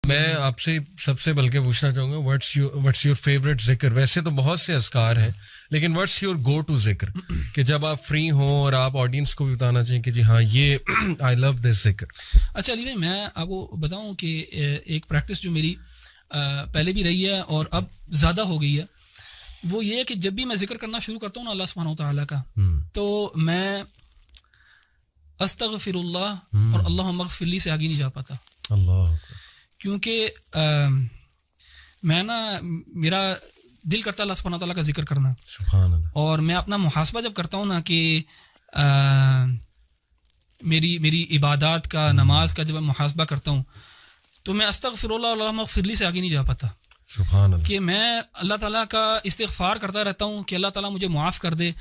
میں آپ سے سب سے بلکہ پوچھنا چاہوں گا واٹس یور فیوریٹ ذکر. ویسے تو بہت سے اذکار ہیں لیکن واٹس یور گو ٹو ذکر کہ جب آپ فری ہوں اور آپ آڈینس کو بھی بتانا چاہیں کہ جی ہاں یہ آئی لو دس ذکر. اچھا علی بھائی میں آپ کو بتاؤں کہ ایک پریکٹس جو میری پہلے بھی رہی ہے اور اب زیادہ ہو گئی ہے وہ یہ ہے کہ جب بھی میں ذکر کرنا شروع کرتا ہوں نا اللہ سبحانہ و تعالیٰ کا تو میں استغفر اللہ اور اللہم اغفر لی سے آگے نہیں جا پاتا. اللہ کیونکہ میں نا میرا دل کرتا ہے اللہ سبحانہ تعالیٰ کا ذکر کرنا. سبحان اللہ. اور میں اپنا محاسبہ جب کرتا ہوں نا کہ میری عبادات کا نماز کا جب میں محاسبہ کرتا ہوں تو میں استغفر اللہ اور اللہم اغفر لی سے آگے نہیں جا پاتا. سبحان اللہ. کہ میں اللہ تعالیٰ کا استغفار کرتا رہتا ہوں کہ اللہ تعالیٰ مجھے معاف کر دے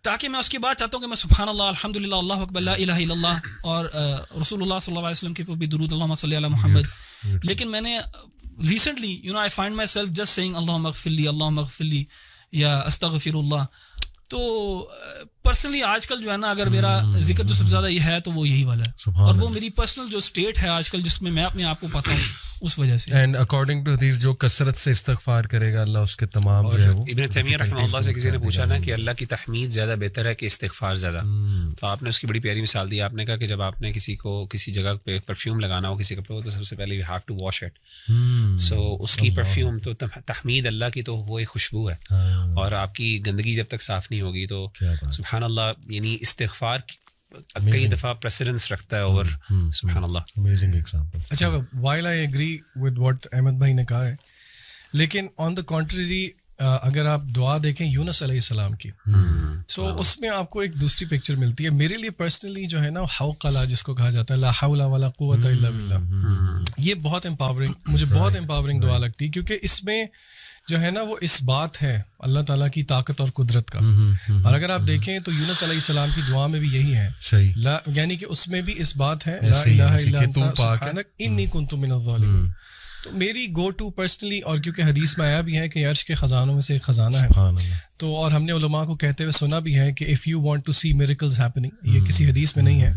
تاکہ میں اس کے بعد چاہتا ہوں کہ میں سبحان اللہ الحمدللہ اللہ اکبر لا الہ الا اللہ اور رسول اللہ صلی اللہ علیہ وسلم کے اوپر بھی درود اللہم صلی علی محمد. لیکن میں نے recently I find myself just saying اللہم اغفر لی یا استغفر اللہ. تو پرسنلی آج کل جو ہے نا اگر میرا ذکر جو سب سے زیادہ یہ ہے تو وہ یہی والا ہے اور وہ میری پرسنل جو اسٹیٹ ہے آج کل جس میں میں اپنے آپ کو پاتا ہوں اس وجہ سے. اینڈ اکارڈنگ ٹو حدیث جو کثرت سے استغفار کرے گا اللہ اس کے تمام جو ہے وہ. ابن تیمیہ رحمہ اللہ سے کسی نے پوچھا نا کہ اللہ کی تحمید زیادہ بہتر ہے کہ استغفار زیادہ, تو آپ نے اس کی بڑی پیاری مثال دی. آپ نے کہا کہ جب آپ نے کسی کو کسی جگہ پہ پرفیوم لگانا ہو کسی کپڑے کو تو سب سے پہلے you have to wash it. So اس کی پرفیوم تو تحمید اللہ کی تو وہ ایک خوشبو ہے اور آپ کی گندگی جب تک صاف نہیں ہوگی تو سبحان اللہ یعنی استغفار کئی دفعہ پریسیڈنس رکھتا ہے اور سبحان اللہ. Amazing example. اچھا while I agree with what Ahmed بھائی نے کہا ہے لیکن آن دا کنٹریری اگر آپ دعا دیکھیں یونس علیہ السلام کی تو اس میں آپ کو ایک دوسری پکچر ملتی ہے. میرے لیے پرسنلی جو ہے نا حوقلہ جس کو کہا جاتا ہے لا حول ولا قوت الا باللہ, یہ بہت امپاورنگ مجھے بہت امپاورنگ دعا لگتی ہے کیونکہ اس میں جو ہے نا وہ اس بات ہے اللہ تعالیٰ کی طاقت اور قدرت کا. اور اگر آپ دیکھیں تو یونس علیہ السلام کی دعا میں بھی یہی ہے یعنی کہ اس میں بھی اس بات ہے لا الہ الا انت سبحانک انی کنت من الظالمین. تو میری گو ٹو پرسنلی اور کیونکہ حدیث میں آیا بھی ہے کہ عرش کے خزانوں میں سے ایک خزانہ ہے تو اور ہم نے علماء کو کہتے ہوئے سنا بھی ہے کہ if you want to see miracles happening, یہ کسی حدیث میں نہیں ہے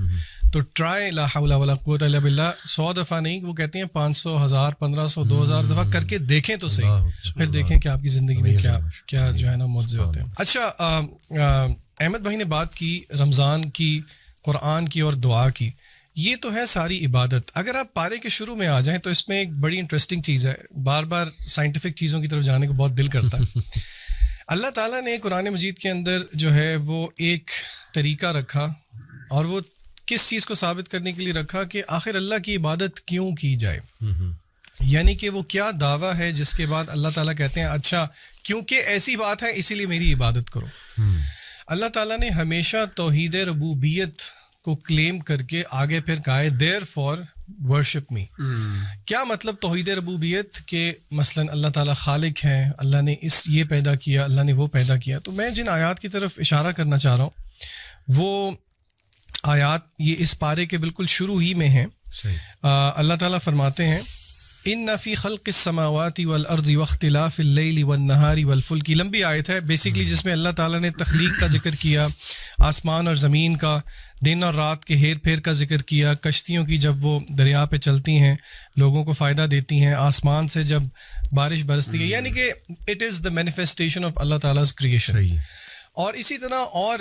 تو ٹرائی لا حول ولا قوت الا باللہ 100 دفعہ نہیں وہ کہتے ہیں 500 1000 1500 2000 دفعہ کر کے دیکھیں تو صحیح, پھر دیکھیں کہ آپ کی زندگی میں کیا جو ہے نا معجزے ہوتے ہیں. اچھا احمد بھائی نے بات کی رمضان کی, قرآن کی اور دعا کی, یہ تو ہے ساری عبادت. اگر آپ پارے کے شروع میں آ جائیں تو اس میں ایک بڑی انٹرسٹنگ چیز ہے, بار بار سائنٹیفک چیزوں کی طرف جانے کو بہت دل کرتا ہے. اللہ تعالیٰ نے قرآن مجید کے اندر جو ہے وہ ایک طریقہ رکھا اور وہ کس چیز کو ثابت کرنے کے لیے رکھا کہ آخر اللہ کی عبادت کیوں کی جائے, یعنی کہ وہ کیا دعویٰ ہے جس کے بعد اللہ تعالیٰ کہتے ہیں اچھا کیونکہ ایسی بات ہے اسی لیے میری عبادت کرو. اللہ تعالیٰ نے ہمیشہ توحید ربوبیت کو کلیم کر کے آگے پھر کہا ہے دیر فار ورشپ می. کیا مطلب توحید ربوبیت کہ مثلاً اللہ تعالیٰ خالق ہیں, اللہ نے یہ پیدا کیا, اللہ نے وہ پیدا کیا. تو میں جن آیات کی طرف اشارہ کرنا چاہ رہا ہوں وہ آیات یہ اس پارے کے بالکل شروع ہی میں ہیں. اللہ تعالیٰ فرماتے ہیں ان فی خلق السماوات والارض واختلاف اللیل والنہار والفلک. لمبی آیت ہے بیسیکلی جس میں اللہ تعالیٰ نے تخلیق کا ذکر کیا, آسمان اور زمین کا, دن اور رات کے ہیر پھیر کا ذکر کیا, کشتیوں کی جب وہ دریا پہ چلتی ہیں لوگوں کو فائدہ دیتی ہیں, آسمان سے جب بارش برستی ہے, یعنی کہ it is the manifestation of Allah تعالیٰ کریشن. اور اسی طرح اور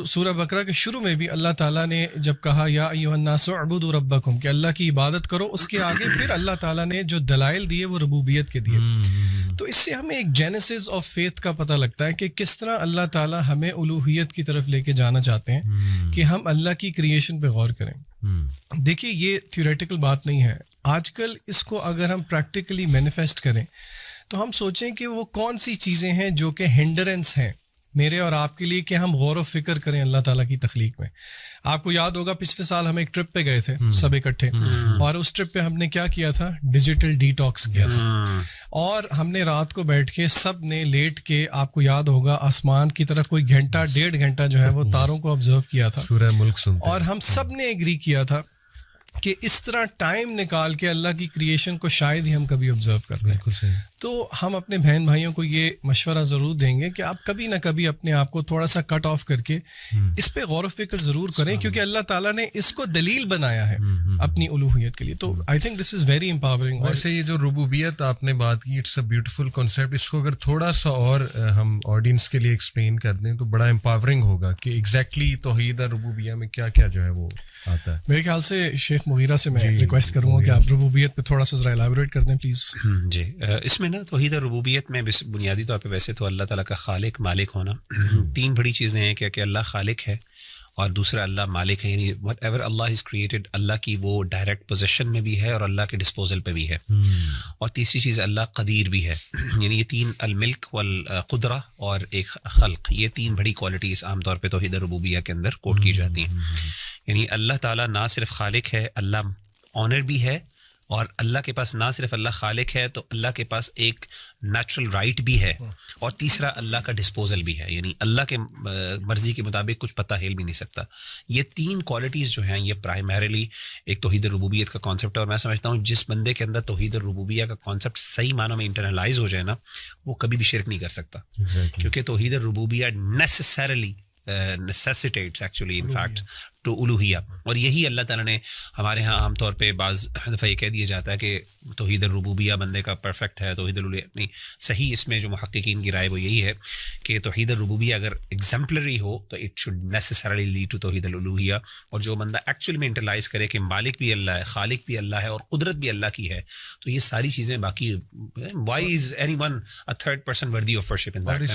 سورہ بقرہ کے شروع میں بھی اللہ تعالیٰ نے جب کہا یا ایھا الناس اعبدوا ربکم کہ اللہ کی عبادت کرو, اس کے آگے پھر اللہ تعالیٰ نے جو دلائل دیے وہ ربوبیت کے دیے. تو اس سے ہمیں ایک جینیسس آف فیتھ کا پتہ لگتا ہے کہ کس طرح اللہ تعالیٰ ہمیں الوہیت کی طرف لے کے جانا چاہتے ہیں کہ ہم اللہ کی کریشن پہ غور کریں. دیکھیے یہ تھیوریٹیکل بات نہیں ہے, آج کل اس کو اگر ہم پریکٹیکلی مینیفیسٹ کریں تو ہم سوچیں کہ وہ کون سی چیزیں ہیں جو کہ ہنڈرنس ہیں میرے اور آپ کے لیے کہ ہم غور و فکر کریں اللہ تعالیٰ کی تخلیق میں. آپ کو یاد ہوگا پچھلے سال ہم ایک ٹرپ پہ گئے تھے سب اکٹھے, اور اس ٹرپ پہ ہم نے کیا کیا تھا, ڈیجیٹل ڈی ٹاکس کیا تھا. اور ہم نے رات کو بیٹھ کے سب نے لیٹ کے, آپ کو یاد ہوگا آسمان کی طرف کوئی گھنٹہ 1.5 گھنٹہ جو ہے وہ تاروں کو آبزرو کیا تھا, سورہ ملک سنتے, اور ہم سب نے ایگری کیا تھا کہ اس طرح ٹائم نکال کے اللہ کی کریشن کو شاید ہی ہم کبھی آبزرو کرتے ہیں. بالکل صحیح. تو ہم اپنے بہن بھائیوں کو یہ مشورہ ضرور دیں گے کہ آپ کبھی نہ کبھی اپنے آپ کو تھوڑا سا کٹ آف کر کے اس پہ غور و فکر ضرور کریں, کیونکہ اللہ تعالیٰ نے اس کو دلیل بنایا ہے اپنی الوہیت کے لیے. تو I think this is very empowering. ویسے یہ جو ربوبیت آپ نے بات کی, اٹس اے بیوٹیفل کانسیپٹ. اس کو اگر تھوڑا سا اور ہم آڈینس کے لیے ایکسپلین کر دیں تو بڑا امپاورنگ ہوگا کہ ایگزیکٹلی توحید ربوبیہ میں کیا کیا جو ہے وہ آتا ہے. میرے خیال سے شیخ مغیرہ سے میں ریکویسٹ کروں گا کہ آپ ربوبیت پہ تھوڑا سا ذرا ایلیبوریٹ کر دیں پلیز. جی, اس میں نا توحید ربوبیت میں بنیادی طور پہ ویسے تو اللہ تعالیٰ کا خالق مالک ہونا, تین بڑی چیزیں ہیں کہ اللہ خالق ہے اور دوسرا اللہ مالک ہے, یعنی whatever Allah has created اللہ کی وہ ڈائریکٹ پوزیشن میں بھی ہے اور اللہ کے ڈسپوزل پہ بھی ہے. اور تیسری چیز اللہ قدیر بھی ہے, یعنی یہ تین, الملک والقدرہ اور ایک خلق, یہ تین بڑی کوالٹیز عام طور پہ توحید ربوبیہ کے اندر کوٹ کی جاتی ہیں. یعنی اللہ تعالیٰ نہ صرف خالق ہے, اللہ آنر بھی ہے, اور اللہ کے پاس نہ صرف اللہ خالق ہے تو اللہ کے پاس ایک نیچرل رائٹ بھی ہے, اور تیسرا اللہ کا ڈسپوزل بھی ہے, یعنی اللہ کے مرضی کے مطابق کچھ پتہ ہل بھی نہیں سکتا. یہ تین کوالٹیز جو ہیں یہ پرائمریلی ایک توحید ربوبیت کا کانسیپٹ ہے. اور میں سمجھتا ہوں جس بندے کے اندر توحید ربوبیہ کا کانسیپٹ صحیح معنوں میں انٹرنلائز ہو جائے نا, وہ کبھی بھی شرک نہیں کر سکتا, کیونکہ توحید ربوبیہ نیسیسریلی necessitates actually in fact to الوہیہ. اور یہی اللہ تعالیٰ نے ہمارے ہاں عام طور پہ بعض دفعہ یہ کہہ دیا جاتا ہے کہ توحید الربوبیہ بندے کا پرفیکٹ ہے, توحید الوہیہ نہیں. صحیح اس میں جو محققین کی رائے وہ یہی ہے کہ توحید الربوبیہ اگر ایگزمپلری ہو تو it should necessarily lead to توحید الالوہیہ. اور جو بندہ ایکچولی میں انٹرلائز کرے کہ مالک بھی اللہ ہے, خالق بھی اللہ ہے, اور قدرت بھی اللہ کی ہے, تو یہ ساری چیزیں باقی why is anyone a third person worthy of worship in that.